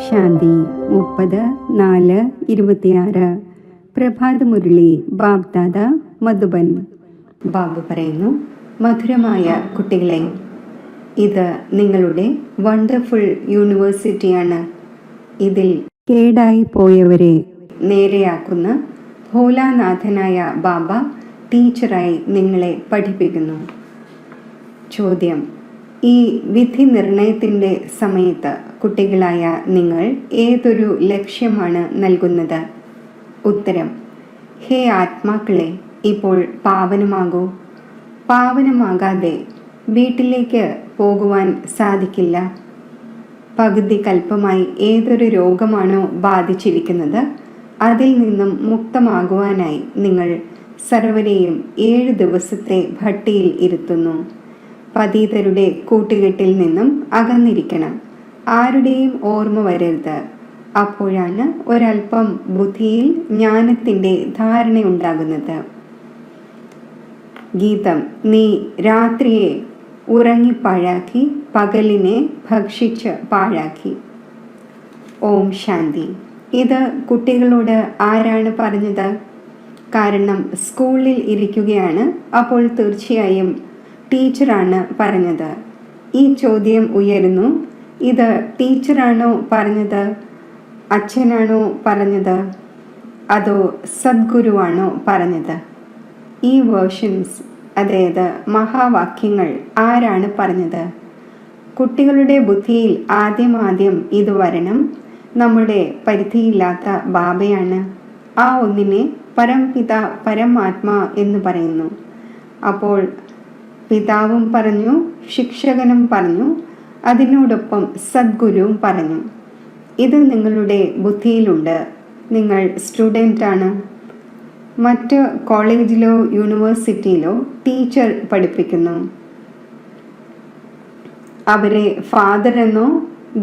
ശാന്തി 30/4/26 പ്രഭാത മുരളി ബാബ്ദാദ മധുബൻ. ബാബു പറയുന്നു, മധുരമായ കുട്ടികളെ, ഇത് നിങ്ങളുടെ വണ്ടർഫുൾ യൂണിവേഴ്സിറ്റിയാണ്. ഇതിൽ കേടായി പോയവരെ നേരെയാക്കുന്ന ഭോലാനാഥനായ ബാബ ടീച്ചറായി നിങ്ങളെ പഠിപ്പിക്കുന്നു. ചോദ്യം: ഈ വിധി നിർണയത്തിൻ്റെ സമയത്ത് കുട്ടികളായ നിങ്ങൾ ഏതൊരു ലക്ഷ്യമാണ് നൽകുന്നത്? ഉത്തരം: ഹേ ആത്മാക്കളെ, ഇപ്പോൾ പാവനമാകൂ. പാവനമാകാതെ വീട്ടിലേക്ക് പോകുവാൻ സാധിക്കില്ല. പകുതി കൽപ്പമായി ഏതൊരു രോഗമാണോ ബാധിച്ചിരിക്കുന്നത് അതിൽ നിന്നും മുക്തമാകുവാനായി നിങ്ങൾ സർവരെയും 7 ദിവസത്തെ ഭട്ടിയിൽ ഇരുത്തുന്നു. പതീതരുടെ കൂട്ടുകെട്ടിൽ നിന്നും അകന്നിരിക്കണം. ആരുടെയും ഓർമ്മ വരരുത്. അപ്പോഴാണ് ഒരൽപ്പം ബുദ്ധിയിൽ ജ്ഞാനത്തിൻ്റെ ധാരണയുണ്ടാകുന്നത്. ഗീതം: നീ രാത്രിയെ ഉറങ്ങി പാഴാക്കി, പകലിനെ ഭക്ഷിച്ച് പാഴാക്കി. ഓം ശാന്തി. ഇത് കുട്ടികളോട് ആരാണ് പറഞ്ഞത്? കാരണം സ്കൂളിൽ ഇരിക്കുകയാണ്. അപ്പോൾ തീർച്ചയായും ടീച്ചറാണ് പറഞ്ഞത്. ഈ ചോദ്യം ഉയരുന്നു: ഇത് ടീച്ചറാണോ പറഞ്ഞത്, അച്ഛനാണോ പറഞ്ഞത്, അതോ സദ്ഗുരുവാണോ പറഞ്ഞത്? ഈ വേർഷൻസ്, അതായത് മഹാവാക്യങ്ങൾ ആരാണ് പറഞ്ഞത്? കുട്ടികളുടെ ബുദ്ധിയിൽ ആദ്യം ഇത് വരണം. നമ്മുടെ പരിധിയില്ലാത്ത ബാബയാണ്. ആ ഒന്നിനെ പരംപിത പരമാത്മാ എന്ന് പറയുന്നു. അപ്പോൾ പിതാവും പറഞ്ഞു, ശിക്ഷകനും പറഞ്ഞു, അതിനോടൊപ്പം സദ്ഗുരുവും പറഞ്ഞു. ഇത് നിങ്ങളുടെ ബുദ്ധിയിലുണ്ട്. നിങ്ങൾ സ്റ്റുഡൻ്റാണ്. മറ്റ് കോളേജിലോ യൂണിവേഴ്സിറ്റിയിലോ ടീച്ചർ പഠിപ്പിക്കുന്നു. അവരെ ഫാദർ എന്നോ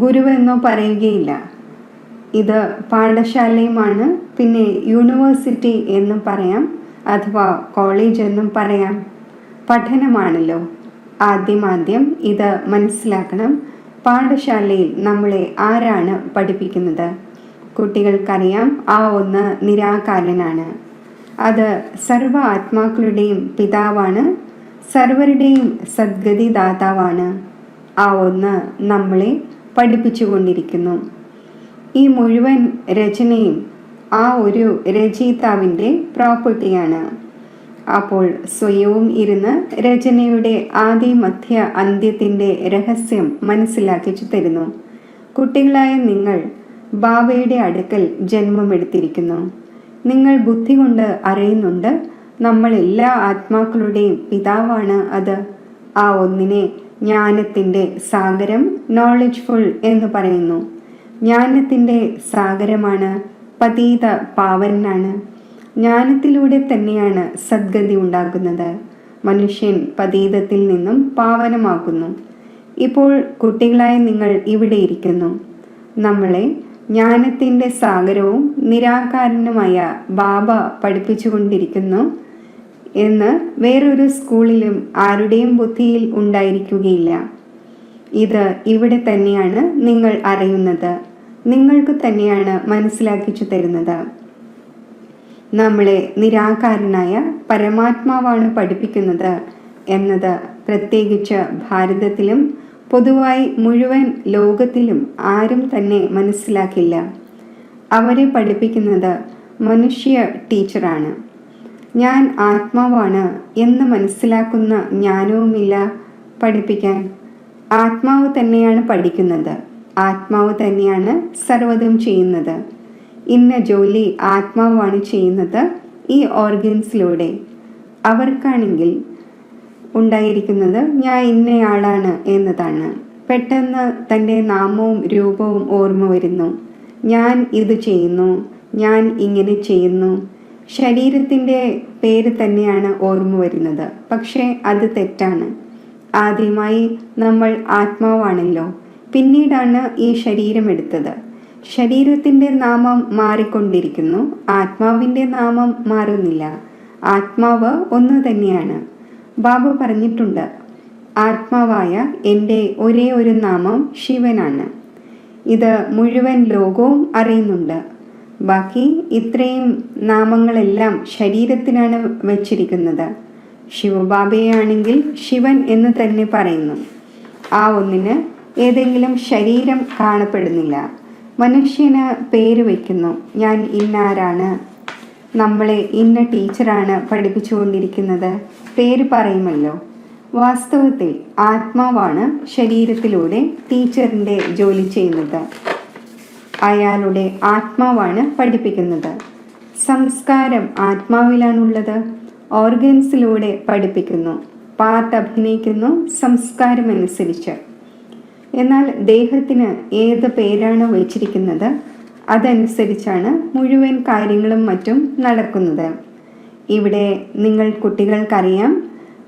ഗുരുവെന്നോ പറയുകയില്ല. ഇത് പാഠശാലയുമാണ്. പിന്നെ യൂണിവേഴ്സിറ്റി എന്നും പറയാം, അഥവാ കോളേജ് എന്നും പറയാം. പഠനമാണല്ലോ. ആദ്യം ഇത് മനസ്സിലാക്കണം. പാഠശാലയിൽ നമ്മളെ ആരാണ് പഠിപ്പിക്കുന്നത്? കുട്ടികൾക്കറിയാം, ആ ഒന്ന് നിരാകാരനാണ്. അത് സർവ ആത്മാക്കളുടെയും പിതാവാണ്, സർവരുടെയും സദ്ഗതിദാതാവാണ്. ആ ഒന്ന് നമ്മളെ പഠിപ്പിച്ചുകൊണ്ടിരിക്കുന്നു. ഈ മുഴുവൻ രചനയും ആ ഒരു രചയിതാവിൻ്റെ പ്രോപ്പർട്ടിയാണ്. അപ്പോൾ സ്വയവും ഇരുന്ന് രചനയുടെ ആദി മധ്യ അന്ത്യത്തിൻ്റെ രഹസ്യം മനസ്സിലാക്കിച്ചു തരുന്നു. കുട്ടികളായ നിങ്ങൾ ബാബയുടെ അടുക്കൽ ജന്മമെടുത്തിരിക്കുന്നു. നിങ്ങൾ ബുദ്ധി കൊണ്ട് അറിയുന്നുണ്ട്, നമ്മൾ എല്ലാ ആത്മാക്കളുടെയും പിതാവാണ് അത്. ആ ഒന്നിനെ ജ്ഞാനത്തിൻ്റെ സാഗരം, നോളജ്ഫുൾ എന്ന് പറയുന്നു. ജ്ഞാനത്തിൻ്റെ സാഗരമാണ്, പതീത പാവനാണ്. ജ്ഞാനത്തിലൂടെ തന്നെയാണ് സദ്ഗതി ഉണ്ടാകുന്നത്. മനുഷ്യൻ പതീതത്തിൽ നിന്നും പാവനമാകുന്നു. ഇപ്പോൾ കുട്ടികളായി നിങ്ങൾ ഇവിടെ ഇരിക്കുന്നു. നമ്മളെ ജ്ഞാനത്തിൻ്റെ സാഗരവും നിരാകാരനുമായ ബാബ പഠിപ്പിച്ചുകൊണ്ടിരിക്കുന്നു എന്ന് വേറൊരു സ്കൂളിലും ആരുടെയും ബുദ്ധിയിൽ ഉണ്ടായിരിക്കുകയില്ല. ഇത് ഇവിടെ തന്നെയാണ് നിങ്ങൾ അറിയുന്നത്. നിങ്ങൾക്ക് തന്നെയാണ് മനസ്സിലാക്കിച്ചു തരുന്നത്. നമ്മളെ നിരാകാരനായ പരമാത്മാവാണ് പഠിപ്പിക്കുന്നത് എന്നത് പ്രത്യേകിച്ച് ഭാരതത്തിലും പൊതുവായി മുഴുവൻ ലോകത്തിലും ആരും തന്നെ മനസ്സിലാക്കില്ല. അവരെ പഠിപ്പിക്കുന്നത് മനുഷ്യ ടീച്ചറാണ്. ഞാൻ ആത്മാവാണ് എന്ന് മനസ്സിലാക്കുന്ന ജ്ഞാനവുമില്ല പഠിപ്പിക്കാൻ. ആത്മാവ് തന്നെയാണ് പഠിക്കുന്നത്. ആത്മാവ് തന്നെയാണ് സർവ്വതും ചെയ്യുന്നത്. ഇന്ന ജോലി ആത്മാവാണ് ചെയ്യുന്നത് ഈ ഓർഗൻസിലൂടെ. അവർക്കാണെങ്കിൽ ഉണ്ടായിരിക്കുന്നത് ഞാൻ ഇന്നയാളാണ് എന്നതാണ്. പെട്ടെന്ന് തൻ്റെ നാമവും രൂപവും ഓർമ്മ വരുന്നു. ഞാൻ ഇത് ചെയ്യുന്നു, ഞാൻ ഇങ്ങനെ ചെയ്യുന്നു. ശരീരത്തിൻ്റെ പേര് തന്നെയാണ് ഓർമ്മ വരുന്നത്. പക്ഷേ അത് തെറ്റാണ്. ആദ്യമായി നമ്മൾ ആത്മാവാണല്ലോ, പിന്നീടാണ് ഈ ശരീരം എടുത്തത്. ശരീരത്തിൻ്റെ നാമം മാറിക്കൊണ്ടിരിക്കുന്നു, ആത്മാവിൻ്റെ നാമം മാറുന്നില്ല. ആത്മാവ് ഒന്ന് തന്നെയാണ്. ബാബ പറഞ്ഞിട്ടുണ്ട്, ആത്മാവായ എൻ്റെ ഒരേ ഒരു നാമം ശിവനാണ്. ഇത് മുഴുവൻ ലോകവും അറിയുന്നുണ്ട്. ബാക്കി ഇത്രയും നാമങ്ങളെല്ലാം ശരീരത്തിനാണ് വച്ചിരിക്കുന്നത്. ശിവബാബയാണെങ്കിൽ ശിവൻ എന്ന് തന്നെ പറയുന്നു. ആ ഒന്നിന് ഏതെങ്കിലും ശരീരം കാണപ്പെടുന്നില്ല. മനുഷ്യന് പേര് വയ്ക്കുന്നു. ഞാൻ ഇന്നാരാണ്, നമ്മളെ ഇന്ന ടീച്ചറാണ് പഠിപ്പിച്ചുകൊണ്ടിരിക്കുന്നത്, പേര് പറയുമല്ലോ. വാസ്തവത്തിൽ ആത്മാവാണ് ശരീരത്തിലൂടെ ടീച്ചറിൻ്റെ ജോലി ചെയ്യുന്നത്. അയാളുടെ ആത്മാവാണ് പഠിപ്പിക്കുന്നത്. സംസ്കാരം ആത്മാവിലാണുള്ളത്. ഓർഗൻസിലൂടെ പഠിപ്പിക്കുന്നു, പാർട്ട് അഭിനയിക്കുന്നു സംസ്കാരമനുസരിച്ച്. എന്നാൽ ദേഹത്തിന് ഏത് പേരാണോ വെച്ചിരിക്കുന്നത് അതനുസരിച്ചാണ് മുഴുവൻ കാര്യങ്ങളും മറ്റും നടക്കുന്നത്. ഇവിടെ നിങ്ങൾ കുട്ടികൾക്കറിയാം,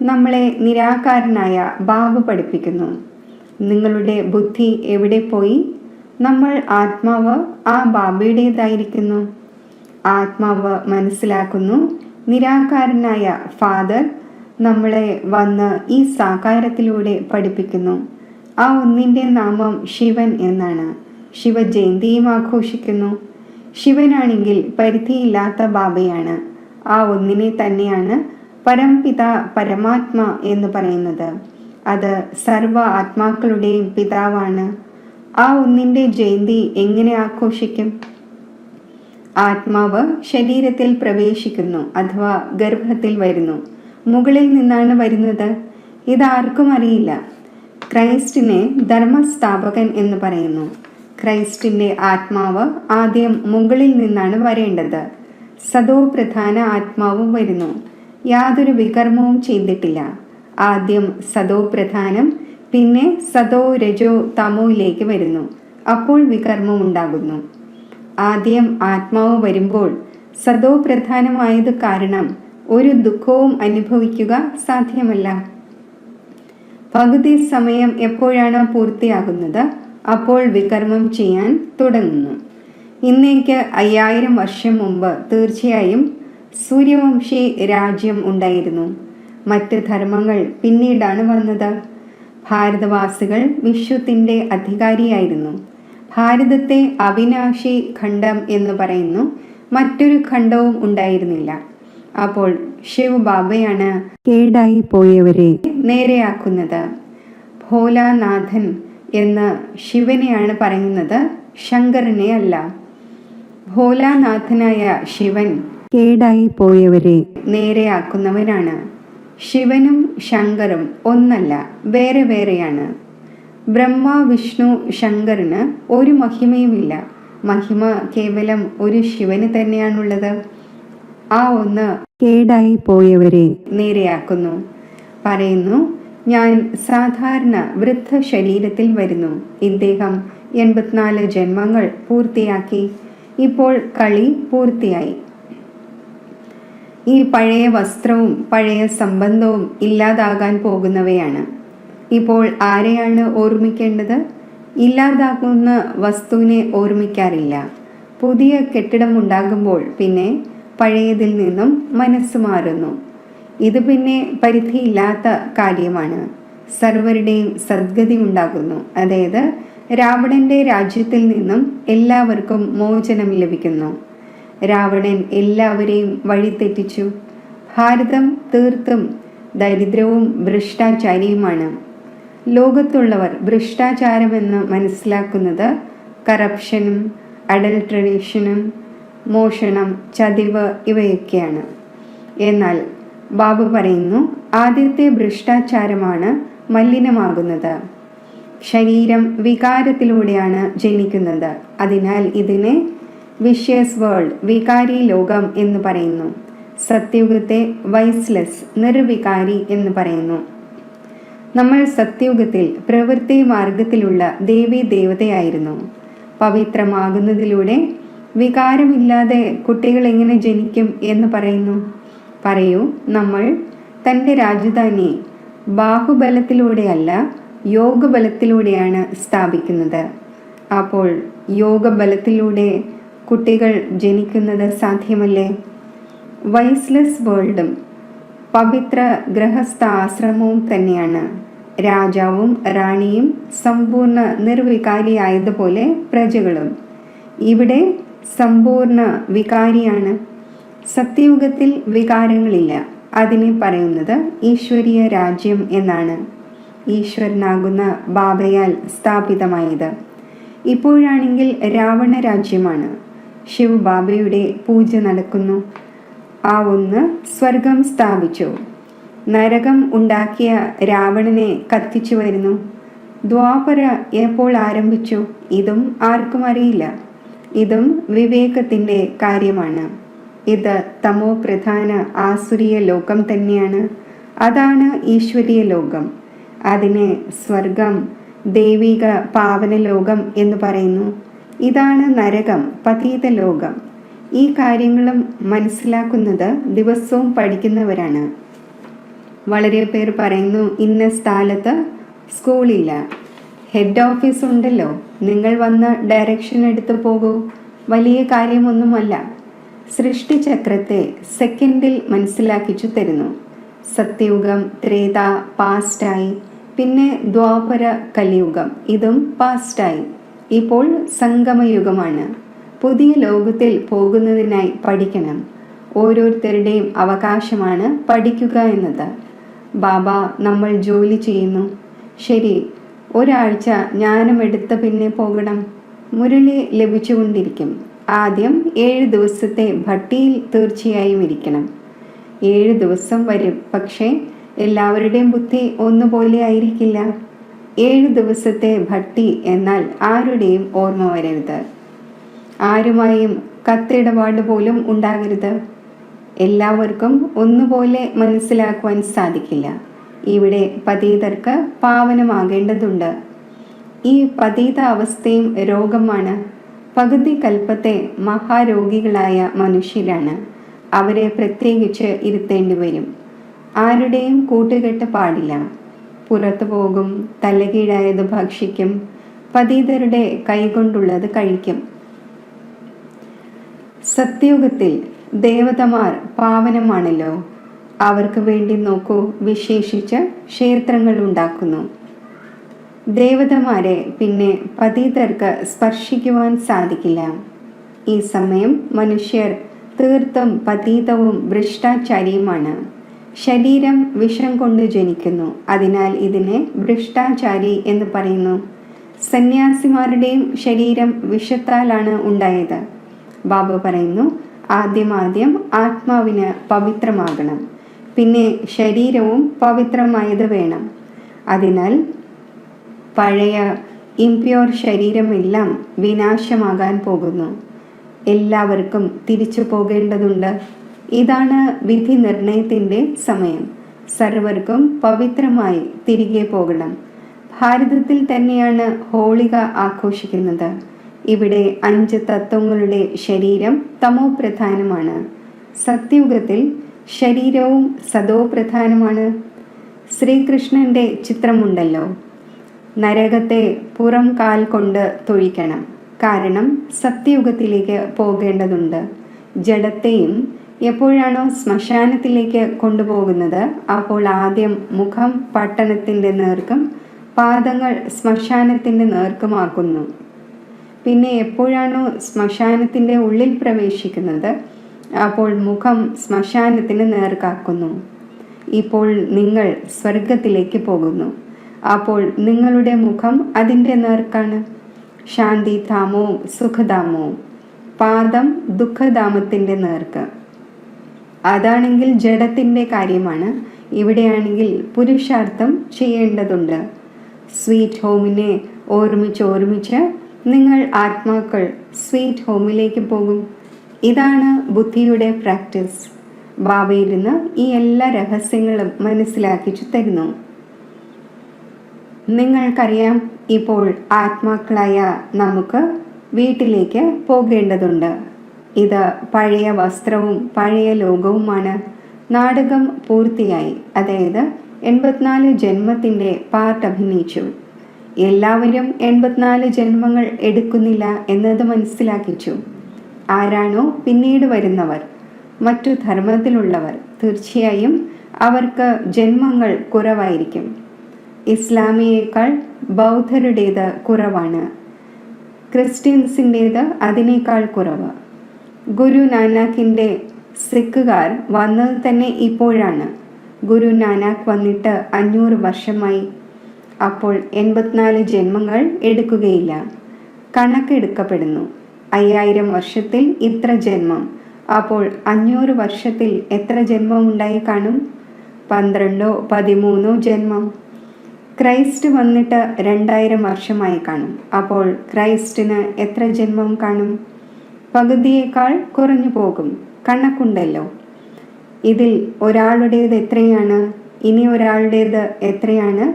നമ്മളെ നിരാകാരനായ ബാബു പഠിപ്പിക്കുന്നു. നിങ്ങളുടെ ബുദ്ധി എവിടെ പോയി? നമ്മൾ ആത്മാവ് ആ ബാബയുടേതായിരിക്കുന്നു. ആത്മാവ് മനസ്സിലാക്കുന്നു, നിരാകാരനായ ഫാദർ നമ്മളെ വന്ന് ഈ സാകാരത്തിലൂടെ പഠിപ്പിക്കുന്നു. ആ ഒന്നിൻ്റെ നാമം ശിവൻ എന്നാണ്. ശിവജയന്തിയും ആഘോഷിക്കുന്നു. ശിവനാണെങ്കിൽ പരിധിയില്ലാത്ത ബാബയാണ്. ആ ഒന്നിനെ തന്നെയാണ് പരംപിത പരമാത്മ എന്ന് പറയുന്നത്. അത് സർവ ആത്മാക്കളുടെയും പിതാവാണ്. ആ ഒന്നിൻ്റെ ജയന്തി എങ്ങനെ ആഘോഷിക്കും? ആത്മാവ് ശരീരത്തിൽ പ്രവേശിക്കുന്നു, അഥവാ ഗർഭത്തിൽ വരുന്നു. മുകളിൽ നിന്നാണ് വരുന്നത്. ഇതാർക്കും അറിയില്ല. ക്രൈസ്റ്റിനെ ധർമ്മസ്ഥാപകൻ എന്ന് പറയുന്നു. ക്രൈസ്റ്റിൻ്റെ ആത്മാവ് ആദ്യം മുകളിൽ നിന്നാണ് വരേണ്ടത്. സദോ പ്രധാന ആത്മാവും വരുന്നു. യാതൊരു വികർമ്മവും ചെയ്തിട്ടില്ല. ആദ്യം സദോ പ്രധാനം, പിന്നെ സദോ രജോ തമോയിലേക്ക് വരുന്നു. അപ്പോൾ വികർമ്മം ഉണ്ടാകുന്നു. ആദ്യം ആത്മാവ് വരുമ്പോൾ സദോ പ്രധാനമായത് കാരണം ഒരു ദുഃഖവും അനുഭവിക്കുക സാധ്യമല്ല. പകുതി സമയം എപ്പോഴാണ് പൂർത്തിയാകുന്നത് അപ്പോൾ വികർമ്മം ചെയ്യാൻ തുടങ്ങുന്നു. ഇന്നേക്ക് 5000 വർഷം മുമ്പ് തീർച്ചയായും സൂര്യവംശി രാജ്യം ഉണ്ടായിരുന്നു. മറ്റ് ധർമ്മങ്ങൾ പിന്നീടാണ് വന്നത്. ഭാരതവാസികൾ വിശ്വത്തിൻ്റെ അധികാരിയായിരുന്നു. ഭാരതത്തെ അവിനാശി ഖണ്ഡം എന്ന് പറയുന്നു. മറ്റൊരു ഖണ്ഡവും ഉണ്ടായിരുന്നില്ല. അപ്പോൾ ശിവ് ബാബയാണ് കേടായി പോയവരെ നേരെയാക്കുന്നത്. ഭോലാനാഥൻ എന്ന് ശിവനെയാണ് പറയുന്നത്, ശങ്കരനെ അല്ല. ഭോലാനാഥനായ ശിവൻ കേടായി പോയവരെ നേരെയാക്കുന്നവനാണ്. ശിവനും ശങ്കറും ഒന്നല്ല, വേറെ വേറെയാണ്. ബ്രഹ്മ വിഷ്ണു ശങ്കറിന് ഒരു മഹിമയുമില്ല. മഹിമ കേവലം ഒരു ശിവന് തന്നെയാണുള്ളത്. ആ ഒന്ന് കേടായി പോയവരെ നേരെയാക്കുന്നു. പറയുന്നു, ഞാൻ സാധാരണ വൃദ്ധ ശരീരത്തിൽ വരുന്നു. ഇദ്ദേഹം 84 ജന്മങ്ങൾ പൂർത്തിയാക്കി. ഇപ്പോൾ കളി പൂർത്തിയായി. ഈ പഴയ വസ്ത്രവും പഴയ സംബന്ധവും ഇല്ലാതാകാൻ പോകുന്നവയാണ്. ഇപ്പോൾ ആരെയാണ് ഓർമ്മിക്കേണ്ടത്? ഇല്ലാതാകുന്ന വസ്തുവിനെ ഓർമ്മിക്കാറില്ല. പുതിയ കെട്ടിടം ഉണ്ടാകുമ്പോൾ പിന്നെ പഴയതിൽ നിന്നും മനസ്സ് മാറുന്നു. ഇത് പിന്നെ പരിധിയില്ലാത്ത കാര്യമാണ്. സർവരുടെയും സദ്ഗതി ഉണ്ടാകുന്നു. അതായത് രാവണന്റെ രാജ്യത്തിൽ നിന്നും എല്ലാവർക്കും മോചനം ലഭിക്കുന്നു. രാവണൻ എല്ലാവരെയും വഴിതെറ്റിച്ചു. ഭാരതം തീർത്തും ദരിദ്രവും ഭ്രഷ്ടാചാരിയുമാണ്. ലോകത്തുള്ളവർ ഭ്രഷ്ടാചാരമെന്ന് മനസ്സിലാക്കുന്നത് കറപ്ഷനും അഡൾട്രേഷനും മോഷണം, ചതിവ് ഇവയൊക്കെയാണ്. എന്നാൽ ബാബു പറയുന്നു, ആദ്യത്തെ ഭ്രഷ്ടാചാരമാണ് മലിനമാകുന്നത്. ശരീരം വികാരത്തിലൂടെയാണ് ജനിക്കുന്നത്. അതിനാൽ ഇതിനെ വിഷ്യസ് വേൾഡ്, വികാരി ലോകം എന്ന് പറയുന്നു. സത്യുഗത്തെ വൈസ്ലെസ്, നിർവികാരി എന്ന് പറയുന്നു. നമ്മൾ സത്യുഗത്തിൽ പ്രവൃത്തി മാർഗത്തിലുള്ള ദേവീ ദേവതയായിരുന്നു. പവിത്രമാകുന്നതിലൂടെ വികാരമില്ലാതെ കുട്ടികൾ എങ്ങനെ ജനിക്കും എന്ന് പറയുന്നു. പറയൂ, നമ്മൾ തൻ്റെ രാജധാനി ബാഹുബലത്തിലൂടെയല്ല യോഗബലത്തിലൂടെയാണ് സ്ഥാപിക്കുന്നത്. അപ്പോൾ യോഗബലത്തിലൂടെ കുട്ടികൾ ജനിക്കുന്നത് സാധ്യമല്ലേ? വൈസ്ലെസ് വേൾഡും പവിത്ര ഗൃഹസ്ഥ ആശ്രമവും തന്നെയാണ്. രാജാവും റാണിയും സമ്പൂർണ്ണ നിർവികാരിയായതുപോലെ പ്രജകളും. ഇവിടെ സമ്പൂർണ്ണ വികാരിയാണ്. സത്യയുഗത്തിൽ വികാരങ്ങളില്ല. അതിനെ പറയുന്നത് ഈശ്വരീയ രാജ്യം എന്നാണ്. ഈശ്വരനാകുന്ന ബാബയാൽ സ്ഥാപിതമായത്. ഇപ്പോഴാണെങ്കിൽ രാവണ രാജ്യമാണ്. ശിവ് ബാബയുടെ പൂജ നടക്കുന്നു. ആ ഒന്ന് സ്വർഗം സ്ഥാപിച്ചു. നരകം ഉണ്ടാക്കിയ രാവണനെ കത്തിച്ചു വരുന്നു. ദ്വാപര എപ്പോൾ ആരംഭിച്ചു? ഇതും ആർക്കും അറിയില്ല. ഇതും വിവേകത്തിൻ്റെ കാര്യമാണ്. ഇത് തമോ പ്രധാന ആസുരീയ ലോകം തന്നെയാണ്. അതാണ് ഈശ്വരീയ ലോകം. അതിനെ സ്വർഗം, ദൈവിക പാവന ലോകം എന്ന് പറയുന്നു. ഇതാണ് നരകം, പതീത ലോകം. ഈ കാര്യങ്ങളും മനസ്സിലാക്കുന്നത് ദിവസവും പഠിക്കുന്നവരാണ്. വളരെ പേർ പറയുന്നു, ഇന്ന സ്ഥലത്ത് സ്കൂളില്ല, ഹെഡ് ഓഫീസ് ഉണ്ടല്ലോ, നിങ്ങൾ വന്ന് ഡയറക്ഷൻ എടുത്തു പോകൂ. വലിയ കാര്യമൊന്നുമല്ല. സൃഷ്ടിചക്രത്തെ സെക്കൻഡിൽ മനസ്സിലാക്കിച്ചു തരുന്നു. സത്യയുഗം, ത്രേത പാസ്റ്റായി. പിന്നെ ദ്വാപര, കലിയുഗം, ഇതും പാസ്റ്റായി. ഇപ്പോൾ സംഗമയുഗമാണ്. പുതിയ ലോകത്തിൽ പോകുന്നതിനായി പഠിക്കണം. ഓരോരുത്തരുടെയും അവകാശമാണ് പഠിക്കുക എന്നത്. ബാബ, നമ്മൾ ജോലി ചെയ്യുന്നു. ശരി, ഒരാഴ്ച ജ്ഞാനമെടുത്ത പിന്നെ പോകണം. മുരളി ലഭിച്ചുകൊണ്ടിരിക്കും. ആദ്യം 7 ദിവസത്തെ ഭട്ടിയിൽ തീർച്ചയായും ഇരിക്കണം. 7 ദിവസം വരും. പക്ഷേ എല്ലാവരുടെയും ബുദ്ധി ഒന്നുപോലെ ആയിരിക്കില്ല. 7 ദിവസത്തെ ഭട്ടി എന്നാൽ ആരുടെയും ഓർമ്മ വരരുത്. ആരുമായും കത്തിടപാട് പോലും ഉണ്ടാകരുത്. എല്ലാവർക്കും ഒന്നുപോലെ മനസ്സിലാക്കുവാൻ സാധിക്കില്ല. ഇവിടെ പതീതർക്ക് പാവനമാകേണ്ടതുണ്ട്. ഈ പതീത അവസ്ഥയും രോഗമാണ്. പകുതി കൽപ്പത്തെ മഹാരോഗികളായ മനുഷ്യരാണ്. അവരെ പ്രത്യേകിച്ച് ഇരുത്തേണ്ടി വരും. ആരുടെയും കൂട്ടുകെട്ട് പാടില്ല. പുറത്തു പോകും, തലകീഴായത് ഭക്ഷിക്കും, പതീതരുടെ കൈകൊണ്ടുള്ളത് കഴിക്കും. സത്യയുഗത്തിൽ ദേവതമാർ പാവനമാണല്ലോ. അവർക്ക് വേണ്ടി നോക്കൂ, വിശേഷിച്ച് ക്ഷേത്രങ്ങൾ ഉണ്ടാക്കുന്നു. ദേവതമാരെ പിന്നെ പതീതർക്ക് സ്പർശിക്കുവാൻ സാധിക്കില്ല. ഈ സമയം മനുഷ്യർ തീർത്തും പതീതവും ഭ്രഷ്ടാചാരിയുമാണ്. ശരീരം വിഷം കൊണ്ട് ജനിക്കുന്നു. അതിനാൽ ഇതിനെ ഭ്രഷ്ടാചാരി എന്ന് പറയുന്നു. സന്യാസിമാരുടെയും ശരീരം വിഷത്താലാണ് ഉണ്ടായത്. ബാബ പറയുന്നു, ആദ്യം ആത്മാവിന് പവിത്രമാകണം, പിന്നെ ശരീരവും പവിത്രമായത് വേണം. അതിനാൽ പഴയ ഇംപ്യോർ ശരീരമെല്ലാം വിനാശമാകാൻ പോകുന്നു. എല്ലാവർക്കും തിരിച്ചു പോകേണ്ടതുണ്ട്. ഇതാണ് വിധി നിർണയത്തിൻ്റെ സമയം. സർവർക്കും പവിത്രമായി തിരികെ പോകണം. ഭാരതത്തിൽ തന്നെയാണ് ഹോളിക ആഘോഷിക്കുന്നത്. ഇവിടെ 5 തത്വങ്ങളുടെ ശരീരം തമോ പ്രധാനമാണ്. സത്യയുഗത്തിൽ ശരീരവും സതോ പ്രധാനമാണ്. ശ്രീകൃഷ്ണന്റെ ചിത്രമുണ്ടല്ലോ. നരകത്തെ പുറം കാൽ കൊണ്ട് തൊഴിക്കണം. കാരണം സത്യയുഗത്തിലേക്ക് പോകേണ്ടതുണ്ട്. ജഡത്തെയും എപ്പോഴാണോ ശ്മശാനത്തിലേക്ക് കൊണ്ടുപോകുന്നത്, അപ്പോൾ ആദ്യം മുഖം പട്ടണത്തിൻ്റെ നേർക്കും പാദങ്ങൾ ശ്മശാനത്തിൻ്റെ നേർക്കുമാക്കുന്നു. പിന്നെ എപ്പോഴാണോ ശ്മശാനത്തിൻ്റെ ഉള്ളിൽ പ്രവേശിക്കുന്നത്, അപ്പോൾ മുഖം ശ്മശാനത്തിന് നേർക്കാക്കുന്നു. ഇപ്പോൾ നിങ്ങൾ സ്വർഗത്തിലേക്ക് പോകുന്നു. അപ്പോൾ നിങ്ങളുടെ മുഖം അതിൻ്റെ നേർക്കാണ്. ശാന്തിധാമവും സുഖധാമവും. പാദം ദുഃഖധാമത്തിൻ്റെ നേർക്ക്. അതാണെങ്കിൽ ജഡത്തിൻ്റെ കാര്യമാണ്. ഇവിടെയാണെങ്കിൽ പുരുഷാർത്ഥം ചെയ്യേണ്ടതുണ്ട്. സ്വീറ്റ് ഹോമിനെ ഓർമ്മിച്ച് നിങ്ങൾ ആത്മാക്കൾ സ്വീറ്റ് ഹോമിലേക്ക് പോകും. ഇതാണ് ബുദ്ധിയുടെ പ്രാക്ടീസ്. ബാബയിരുന്ന് ഈ എല്ലാ രഹസ്യങ്ങളും മനസ്സിലാക്കിച്ചു തരുന്നു. നിങ്ങൾക്കറിയാം, ഇപ്പോൾ ആത്മാക്കളായ നമുക്ക് വീട്ടിലേക്ക് പോകേണ്ടതുണ്ട്. ഇത് പഴയ വസ്ത്രവും പഴയ ലോകവുമാണ്. നാടകം പൂർത്തിയായി. അതായത് 84 ജന്മത്തിൻ്റെ പാർട്ട് അഭിനയിച്ചു. എല്ലാവരും 84 ജന്മങ്ങൾ എടുക്കുന്നില്ല എന്നത് മനസ്സിലാക്കിച്ചു. ആരാണോ പിന്നീട് വരുന്നവർ, മറ്റു ധർമ്മത്തിലുള്ളവർ, തീർച്ചയായും അവർക്ക് ജന്മങ്ങൾ കുറവായിരിക്കും. ഇസ്ലാമിയേക്കാൾ ബൗദ്ധരുടേത് കുറവാണ്. ക്രിസ്ത്യൻസിൻ്റേത് അതിനേക്കാൾ കുറവ്. ഗുരു നാനാക്കിൻ്റെ സിഖുകാർ വന്നത് തന്നെ ഇപ്പോഴാണ്. ഗുരു നാനാക്ക് വന്നിട്ട് 500 വർഷമായി. അപ്പോൾ 84 ജന്മങ്ങൾ എടുക്കുകയില്ല. കണക്കെടുക്കപ്പെടുന്നു. 5000 വർഷത്തിൽ ഇത്ര ജന്മം. അപ്പോൾ 500 വർഷത്തിൽ എത്ര ജന്മം ഉണ്ടായി കാണും? 12 13 ജന്മം. ക്രൈസ്റ്റ് വന്നിട്ട് 2000 വർഷമായി കാണും. അപ്പോൾ ക്രൈസ്റ്റിന് എത്ര ജന്മം കാണും? പകുതിയേക്കാൾ കുറഞ്ഞു പോകും. കണക്കുണ്ടല്ലോ. ഇതിൽ ഒരാളുടേത് എത്രയാണ്, ഇനി ഒരാളുടേത് എത്രയാണ്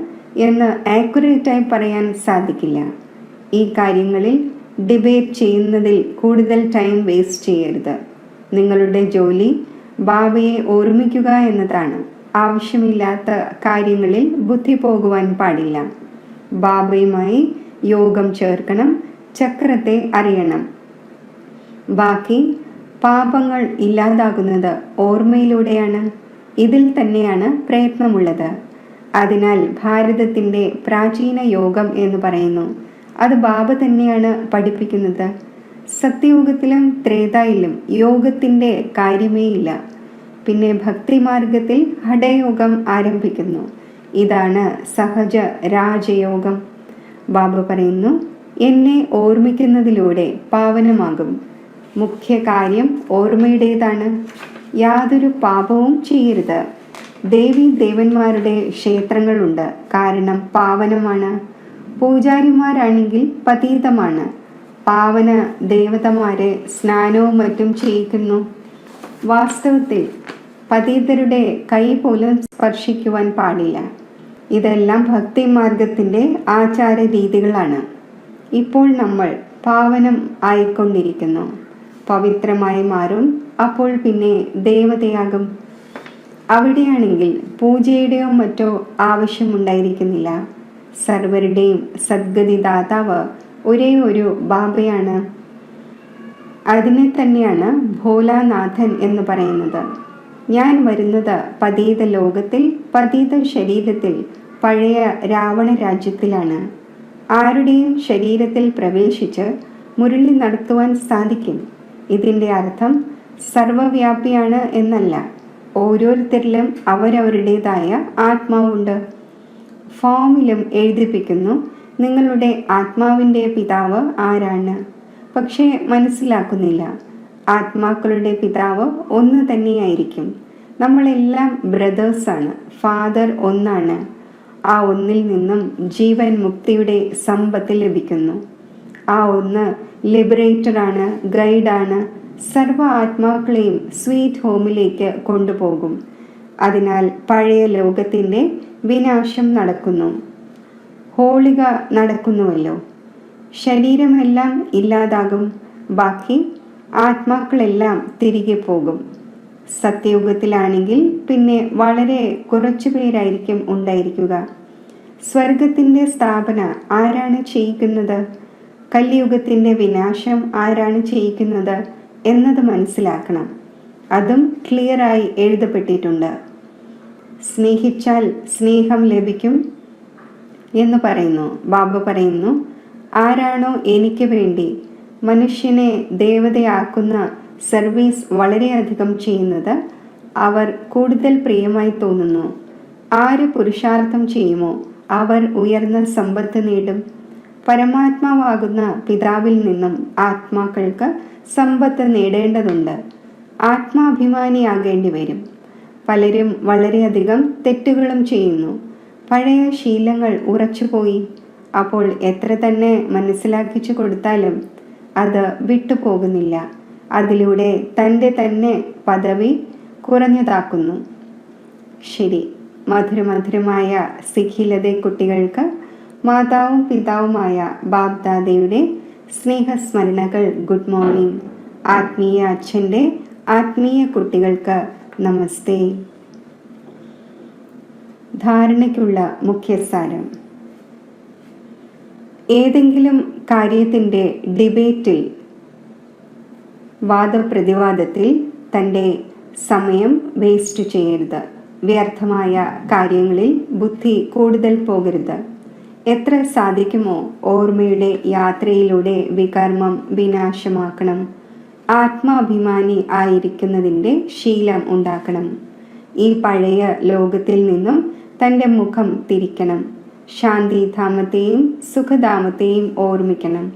എന്ന് ആക്യുറേറ്റായി പറയാൻ സാധിക്കില്ല. ഈ കാര്യങ്ങളിൽ ഡിബേറ്റ് ചെയ്യുന്നതിൽ കൂടുതൽ ടൈം വേസ്റ്റ് ചെയ്യരുത്. നിങ്ങളുടെ ജോലി ബാബയെ ഓർമ്മിക്കുക എന്നതാണ്. ആവശ്യമില്ലാത്ത കാര്യങ്ങളിൽ ബുദ്ധി പോകുവാൻ പാടില്ല. ബാബയുമായി യോഗം ചേർക്കണം, ചക്രത്തെ അറിയണം. ബാക്കി പാപങ്ങൾ ഇല്ലാതാകുന്നത് ഓർമ്മയിലൂടെയാണ്. ഇതിൽ തന്നെയാണ് പ്രയത്നമുള്ളത്. അതിനാൽ ഭാരതത്തിൻ്റെ പ്രാചീന യോഗം എന്ന് പറയുന്നു. അത് ബാബ തന്നെയാണ് പഠിപ്പിക്കുന്നത്. സത്യയുഗത്തിലും ത്രേതായിലും യോഗത്തിൻ്റെ കാര്യമേ ഇല്ല. പിന്നെ ഭക്തിമാർഗത്തിൽ ഹഠയോഗം ആരംഭിക്കുന്നു. ഇതാണ് സഹജ രാജയോഗം. ബാബ പറയുന്നു, എന്നെ ഓർമ്മിക്കുന്നതിലൂടെ പാവനമാകും. മുഖ്യ കാര്യം ഓർമ്മയുടേതാണ്. യാതൊരു പാപവും ചെയ്യരുത്. ദേവി ദേവന്മാരുടെ ക്ഷേത്രങ്ങളുണ്ട്, കാരണം പാവനമാണ്. പൂജാരിമാരാണെങ്കിൽ പതീതമാണ്. പാവന ദേവതമാരെ സ്നാനവും മറ്റും ചെയ്യിക്കുന്നു. വാസ്തവത്തിൽ പതീതരുടെ കൈ പോലും സ്പർശിക്കുവാൻ പാടില്ല. ഇതെല്ലാം ഭക്തിമാർഗത്തിൻ്റെ ആചാര രീതികളാണ്. ഇപ്പോൾ നമ്മൾ പാവനം ആയിക്കൊണ്ടിരിക്കുന്നു. പവിത്രമായി മാറും. അപ്പോൾ പിന്നെ ദേവതയാകും. അവിടെയാണെങ്കിൽ പൂജയുടെയോ മറ്റോ ആവശ്യമുണ്ടായിരിക്കുന്നില്ല. സർവരുടെയും സദ്ഗതി ദാതാവ് ഒരേ ഒരു ബാബയാണ്. അതിനെ തന്നെയാണ് ഭോലാനാഥൻ എന്ന് പറയുന്നത്. ഞാൻ വരുന്നത് പതീത ലോകത്തിൽ, പതീത ശരീരത്തിൽ, പഴയ രാവണ രാജ്യത്തിലാണ്. ആരുടെയും ശരീരത്തിൽ പ്രവേശിച്ച് മുരളി നടത്തുവാൻ സാധിക്കും. ഇതിൻ്റെ അർത്ഥം സർവവ്യാപിയാണ് എന്നല്ല. ഓരോരുത്തരിലും അവരവരുടേതായ ആത്മാവുണ്ട്. ഫോമിലും എഴുതിപ്പിക്കുന്നു, നിങ്ങളുടെ ആത്മാവിൻ്റെ പിതാവ് ആരാണ്. പക്ഷേ മനസ്സിലാക്കുന്നില്ല. ആത്മാക്കളുടെ പിതാവ് ഒന്ന് തന്നെയായിരിക്കും. നമ്മളെല്ലാം ബ്രദേഴ്സാണ്. ഫാദർ ഒന്നാണ്. ആ ഒന്നിൽ നിന്നും ജീവൻ മുക്തിയുടെ സമ്പത്ത് ലഭിക്കുന്നു. ആ ഒന്ന് ലിബറേറ്ററാണ്, ഗൈഡാണ്. സർവ ആത്മാക്കളെയും സ്വീറ്റ് ഹോമിലേക്ക് കൊണ്ടുപോകും. അതിനാൽ പഴയ ലോകത്തിൻ്റെ വിനാശം നടക്കുന്നു. ഹോളിക നടക്കുന്നുവല്ലോ. ശരീരമെല്ലാം ഇല്ലാതാകും. ബാക്കി ആത്മാക്കളെല്ലാം തിരികെ പോകും. സത്യയുഗത്തിലാണെങ്കിൽ പിന്നെ വളരെ കുറച്ചു പേരായിരിക്കും ഉണ്ടായിരിക്കുക. സ്വർഗത്തിൻ്റെ സ്ഥാപന ആരാണ് ചെയ്യിക്കുന്നത്? കലിയുഗത്തിൻ്റെ വിനാശം ആരാണ് ചെയ്യിക്കുന്നത് എന്നത് മനസ്സിലാക്കണം. അതും ക്ലിയറായി എഴുതപ്പെട്ടിട്ടുണ്ട്. സ്നേഹിച്ചാൽ സ്നേഹം ലഭിക്കും എന്ന് പറയുന്നു. ബാബ പറയുന്നു, ആരാണോ എനിക്ക് വേണ്ടി മനുഷ്യനെ ദേവതയാക്കുന്ന സർവീസ് വളരെയധികം ചെയ്യുന്നത് അവർ കൂടുതൽ പ്രിയമായി തോന്നുന്നു. ആര് പുരുഷാർത്ഥം ചെയ്യുമോ അവർ ഉയർന്ന സമ്പത്ത് നേടും. പരമാത്മാവാകുന്ന പിതാവിൽ നിന്നും ആത്മാക്കൾക്ക് സമ്പത്ത് നേടേണ്ടതുണ്ട്. ആത്മാഭിമാനിയാകേണ്ടി വരും. പലരും വളരെയധികം തെറ്റുകളും ചെയ്യുന്നു. പഴയ ശീലങ്ങൾ ഉറച്ചുപോയി. അപ്പോൾ എത്ര തന്നെ മനസ്സിലാക്കിച്ചു കൊടുത്താലും അത് വിട്ടുപോകുന്നില്ല. അതിലൂടെ തൻ്റെ തന്നെ പദവി കുറഞ്ഞതാക്കുന്നു. ശരി, മധുരമധുരമായ സിഖിലതെ കുട്ടികൾക്ക് മാതാവും പിതാവുമായ ബാബ്ദാദയുടെ സ്നേഹസ്മരണകൾ. Good morning. ആത്മീയ അച്ഛൻ്റെ ആത്മീയ കുട്ടികൾക്ക് നമസ്തേ. ധാരണയ്ക്കുള്ള മുഖ്യസാരം. ഏതെങ്കിലും കാര്യത്തിൻ്റെ ഡിബേറ്റിൽ, വാദപ്രതിവാദത്തിൽ തൻ്റെ സമയം വേസ്റ്റ് ചെയ്യരുത്. വ്യർത്ഥമായ കാര്യങ്ങളിൽ ബുദ്ധി കൂടുതൽ പോകരുത്. എത്ര സാധിക്കുമോ ഓർമ്മയുടെ യാത്രയിലൂടെ വികർമ്മം വിനാശമാക്കണം. ആത്മാഭിമാനി ആയിരിക്കുന്നതിൻ്റെ ശീലം ഉണ്ടാക്കണം. ഈ പഴയ ലോകത്തിൽ നിന്നും തൻ്റെ മുഖം തിരിക്കണം. ശാന്തിധാമത്തെയും സുഖധാമത്തെയും ഓർമ്മിക്കണം.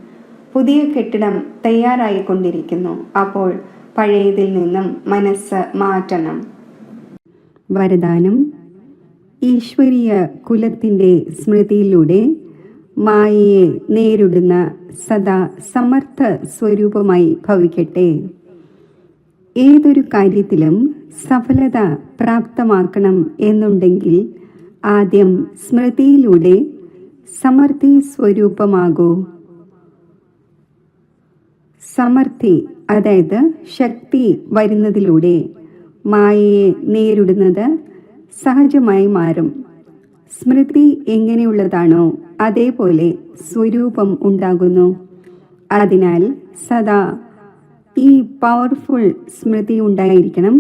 പുതിയ കെട്ടിടം തയ്യാറായിക്കൊണ്ടിരിക്കുന്നു. അപ്പോൾ പഴയതിൽ നിന്നും മനസ്സ് മാറ്റണം. വരദാനം: ഈശ്വരീയ കുലത്തിൻ്റെ സ്മൃതിയിലൂടെ മായയെ നേരിടുന്ന സദാ സമർത്ഥ സ്വരൂപമായി ഭവിക്കട്ടെ. ഏതൊരു കാര്യത്തിലും സഫലത പ്രാപ്തമാക്കണം എന്നുണ്ടെങ്കിൽ ആദ്യം സ്മൃതിയിലൂടെ സമർത്ഥി സ്വരൂപമാകൂ. സമർത്ഥി അതായത് ശക്തി വരുന്നതിലൂടെ മായയെ നേരിടുന്നത് സഹജമായി മാറും. സ്മൃതി എങ്ങനെയുള്ളതാണോ അതേപോലെ സ്വരൂപം ഉണ്ടാകുന്നു. അതിനാൽ സദാ ഈ പവർഫുൾ സ്മൃതി ഉണ്ടായിരിക്കണം.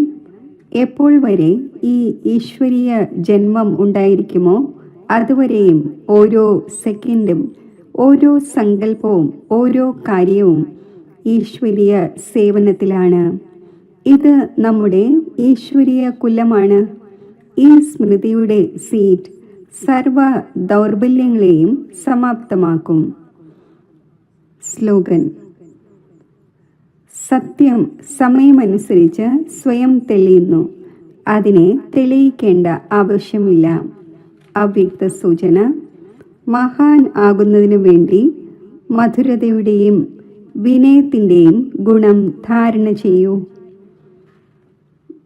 എപ്പോൾ വരെ ഈ ഈശ്വരീയ ജന്മം ഉണ്ടായിരിക്കുമോ അതുവരെയും ഓരോ സെക്കൻഡും, ഓരോ സങ്കല്പവും, ഓരോ കാര്യവും ഈശ്വരീയ സേവനത്തിലാണ്. ഇത് നമ്മുടെ ഈശ്വരീയ കുലമാണ്. ഈ സ്മൃതിയുടെ സീറ്റ് സർവ ദൗർബല്യങ്ങളെയും സമാപ്തമാക്കും. സ്ലോഗൻ: സത്യം സമയമനുസരിച്ച് സ്വയം തെളിയുന്നു. അതിനെ തെളിയിക്കേണ്ട ആവശ്യമില്ല. അവ്യക്ത സൂചന: മഹാൻ ആകുന്നതിനു വേണ്ടി മധുരതയുടെയും വിനയത്തിൻ്റെയും ഗുണം ധാരണ ചെയ്യൂ.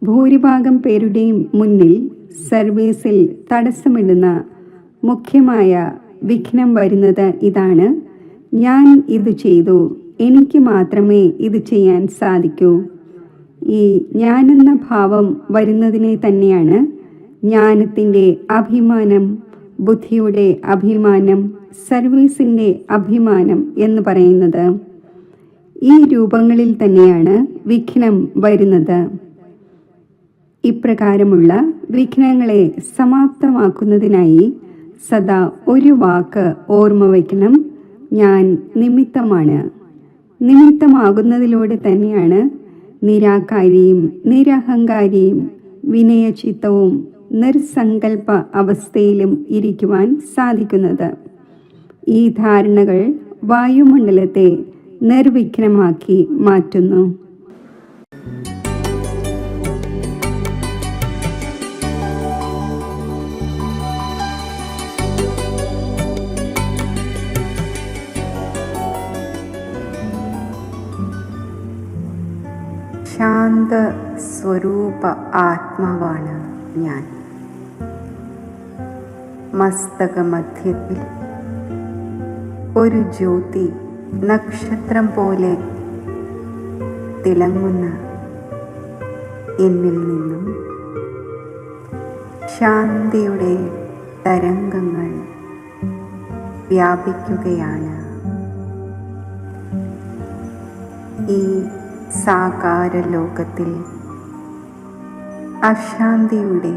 ഭൂരിഭാഗം പേരുടെയും മുന്നിൽ സർവീസിൽ തടസ്സമിടുന്ന മുഖ്യമായ വിഘ്നം വരുന്നത് ഇതാണ്: ഞാൻ ഇത് ചെയ്തു, എനിക്ക് മാത്രമേ ഇത് ചെയ്യാൻ സാധിക്കൂ. ഈ ഞാനെന്ന ഭാവം വരുന്നതിനെ തന്നെയാണ് ജ്ഞാനത്തിൻ്റെ അഭിമാനം, ബുദ്ധിയുടെ അഭിമാനം, സർവീസിൻ്റെ അഭിമാനം എന്ന് പറയുന്നത്. ഈ രൂപങ്ങളിൽ തന്നെയാണ് വിഘ്നം വരുന്നത്. ഇപ്രകാരമുള്ള വിഘ്നങ്ങളെ സമാപ്തമാക്കുന്നതിനായി സദാ ഒരു വാക്ക് ഓർമ്മ വയ്ക്കണം: ഞാൻ നിമിത്തമാണ്. നിമിത്തമാകുന്നതിലൂടെ തന്നെയാണ് നിരാകാരിയും നിരഹങ്കാരിയും വിനയചിത്തവും നിർസങ്കൽപ്പ അവസ്ഥയിലും ഇരിക്കുവാൻ സാധിക്കുന്നത്. ഈ ധാരണകൾ വായുമണ്ഡലത്തെ നിർവിഘ്നമാക്കി മാറ്റുന്നു. ശാന്ത സ്വരൂപ ആത്മാവാണ് ഞാൻ. മസ്തകമധ്യത്തിൽ ഒരു ജ്യോതി നക്ഷത്രം പോലെ തിളങ്ങുന്ന എന്നിൽ നിന്നും ശാന്തിയുടെ തരംഗങ്ങൾ വ്യാപിക്കുകയാണ്. ഈ സാകാര ലോകത്തിൽ അശാന്തിയുടെ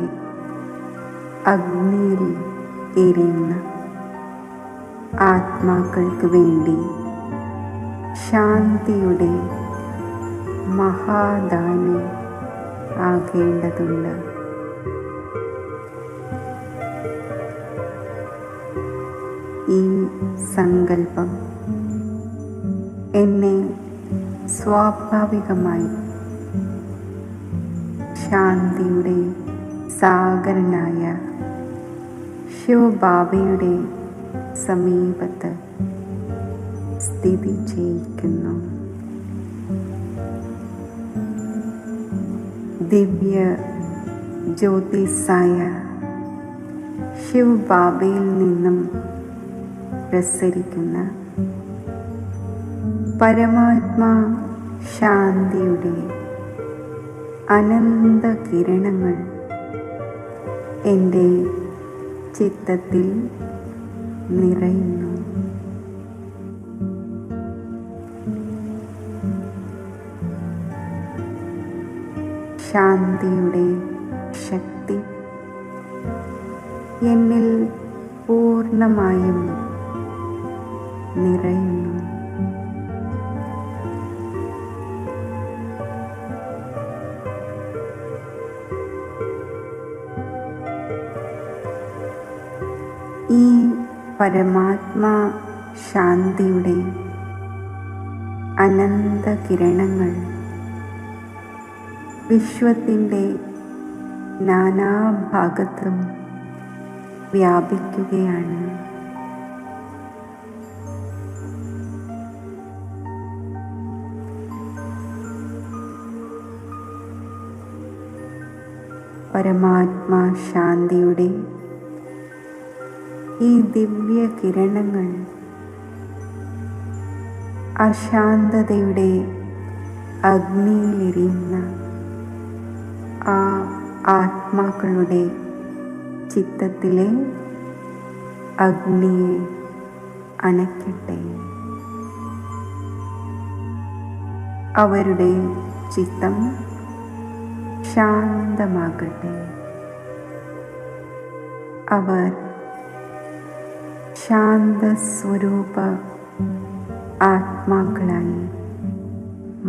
അഗ്നിയിൽ എരിയുന്ന ആത്മാക്കൾക്ക് വേണ്ടി ശാന്തിയുടെ മഹാദാനി ആകേണ്ടതുണ്ട്. ഈ സങ്കല്പം എന്നെ സ്വാഭാവികമായി ശാന്തിയുടെ സാഗരനായ ശിവബാബയുടെ സമീപത്ത് സ്ഥിതി ചെയ്യിക്കുന്നു. ദിവ്യ ജ്യോതിസായ ശിവബാബയിൽ നിന്നും പ്രസരിക്കുന്ന പരമാത്മാ ശാന്തിയുടെ അനന്ത കിരണങ്ങൾ എൻ്റെ ചിത്തത്തിൽ നിറയുന്നു. ശാന്തിയുടെ ശക്തി എന്നിൽ പൂർണ്ണമായും നിറയുന്നു. ഈ പരമാത്മാ ശാന്തിയുടെ അനന്ത കിരണങ്ങൾ വിശ്വത്തിൻ്റെ നാനാഭാഗത്തും വ്യാപിക്കുകയാണ്. പരമാത്മാ ശാന്തിയുടെ ഈ ദിവ്യ കിരണങ്ങൾ അശാന്തതയുടെ അഗ്നിയിലെരിയുന്ന ആ ആത്മാക്കളുടെ ചിത്തത്തിലെ അഗ്നിയെ അണയ്ക്കട്ടെ. അവരുടെ ചിത്തം ശാന്തമാകട്ടെ. അവർ ശാന്തസ്വരൂപ ആത്മാക്കളായി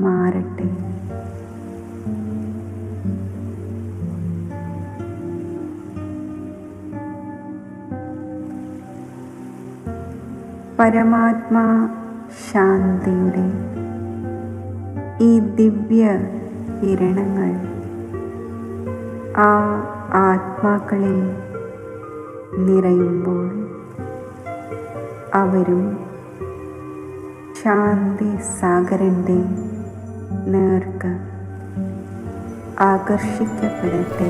മാറട്ടെ. പരമാത്മാ ശാന്തിയുടെ ഈ ദിവ്യ കിരണങ്ങൾ ആ ആത്മാക്കളിൽ നിറയുമ്പോൾ അവരും ശാന്തി സാഗരൻ്റെ നേർക്ക് ആകർഷിക്കപ്പെടട്ടെ.